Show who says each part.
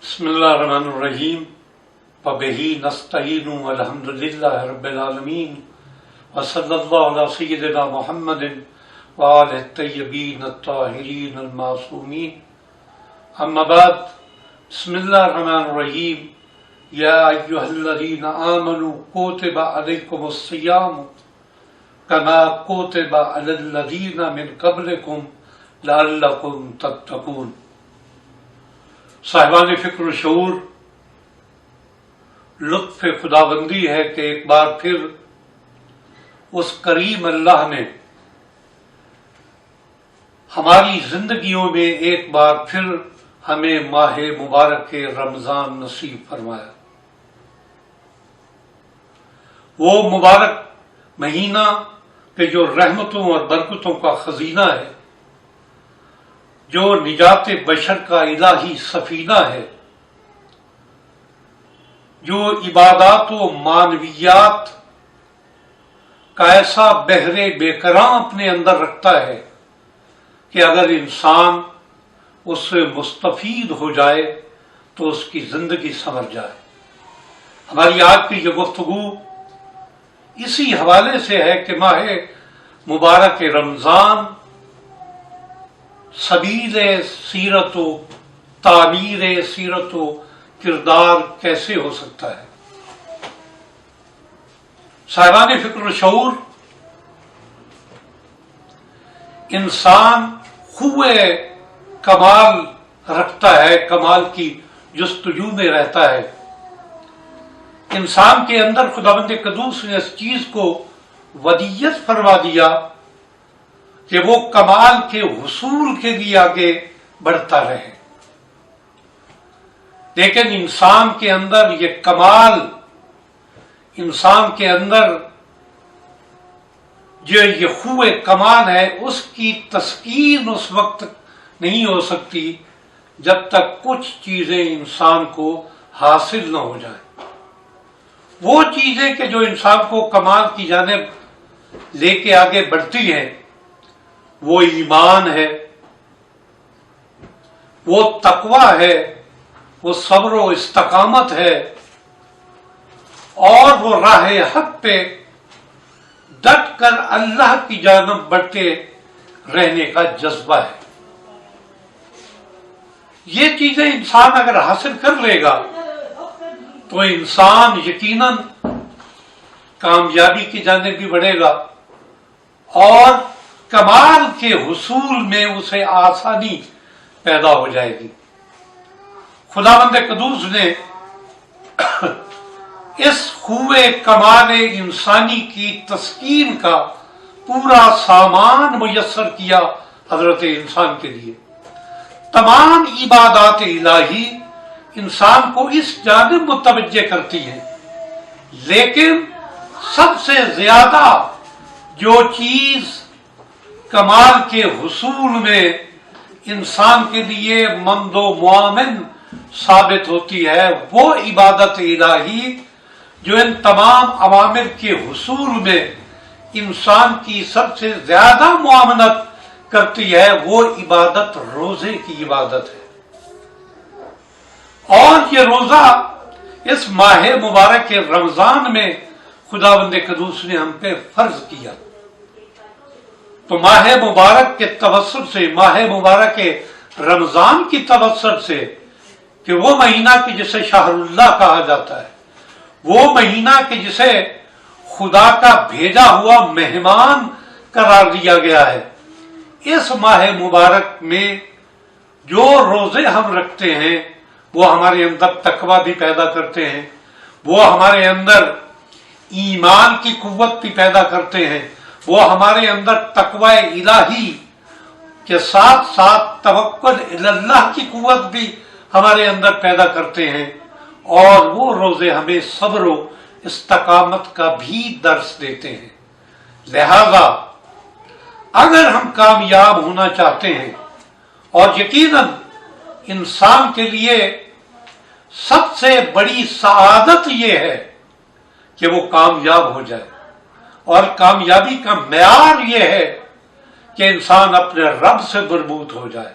Speaker 1: بسم اللہ الرحمن الرحیم وبہ نستعین والحمد للہ رب العالمین وصلی اللہ علی سیدنا محمد وآلہ الطیبین الطاہرین المعصومین اما بعد بسم اللہ الرحمن الرحیم یا ایہا الذین آمنوا کتب علیکم الصیام کما کتب علی الذین من قبلکم لعلکم تتقون۔ صاحبان فکر و شعور، لطف خداوندی ہے کہ ایک بار پھر اس کریم اللہ نے ہماری زندگیوں میں ایک بار پھر ہمیں ماہ مبارک رمضان نصیب فرمایا۔ وہ مبارک مہینہ کہ جو رحمتوں اور برکتوں کا خزینہ ہے، جو نجات بشر کا الہی سفینہ ہے، جو عبادات و معنویات کا ایسا بحر بے کراں اپنے اندر رکھتا ہے کہ اگر انسان اس سے مستفید ہو جائے تو اس کی زندگی سنور جائے۔ ہماری آج کی یہ گفتگو اسی حوالے سے ہے کہ ماہ مبارک رمضان سبیل سیرت و تعمیر سیرت و کردار کیسے ہو سکتا ہے۔ صاحبان فکر و شعور، انسان خوئے کمال رکھتا ہے، کمال کی جستجو میں رہتا ہے۔ انسان کے اندر خداوند قدوس نے اس چیز کو ودیت فرما دیا کہ وہ کمال کے حصول کے لیے آگے بڑھتا رہے، لیکن انسان کے اندر یہ کمال، انسان کے اندر جو یہ خوئے کمال ہے، اس کی تسکین اس وقت نہیں ہو سکتی جب تک کچھ چیزیں انسان کو حاصل نہ ہو جائیں۔ وہ چیزیں کہ جو انسان کو کمال کی جانب لے کے آگے بڑھتی ہیں، وہ ایمان ہے، وہ تقوی ہے، وہ صبر و استقامت ہے، اور وہ راہ حق پہ ڈٹ کر اللہ کی جانب بڑھتے رہنے کا جذبہ ہے۔ یہ چیزیں انسان اگر حاصل کر لے گا تو انسان یقیناً کامیابی کی جانب بھی بڑھے گا، اور کمال کے حصول میں اسے آسانی پیدا ہو جائے گی۔ خداوند قدوس نے اس خوئے کمال انسانی کی تسکین کا پورا سامان میسر کیا حضرت انسان کے لیے۔ تمام عبادات الہی انسان کو اس جانب متوجہ کرتی ہیں، لیکن سب سے زیادہ جو چیز کمال کے حصول میں انسان کے لیے مند و معاون ثابت ہوتی ہے، وہ عبادت الہی جو ان تمام اوامر کے حصول میں انسان کی سب سے زیادہ معاونت کرتی ہے، وہ عبادت روزے کی عبادت ہے۔ اور یہ روزہ اس ماہ مبارک رمضان میں خداوند قدوس نے ہم پہ فرض کیا۔ تو ماہ مبارک کے توسط سے، ماہ مبارک رمضان کی توسط سے، کہ وہ مہینہ کہ جسے شہر اللہ کہا جاتا ہے، وہ مہینہ کہ جسے خدا کا بھیجا ہوا مہمان قرار دیا گیا ہے، اس ماہ مبارک میں جو روزے ہم رکھتے ہیں وہ ہمارے اندر تقوی بھی پیدا کرتے ہیں، وہ ہمارے اندر ایمان کی قوت بھی پیدا کرتے ہیں، وہ ہمارے اندر تقوی الہی کے ساتھ ساتھ توکل اللہ کی قوت بھی ہمارے اندر پیدا کرتے ہیں، اور وہ روزے ہمیں صبر و استقامت کا بھی درس دیتے ہیں۔ لہذا اگر ہم کامیاب ہونا چاہتے ہیں، اور یقیناً انسان کے لیے سب سے بڑی سعادت یہ ہے کہ وہ کامیاب ہو جائے، اور کامیابی کا معیار یہ ہے کہ انسان اپنے رب سے مربوط ہو جائے،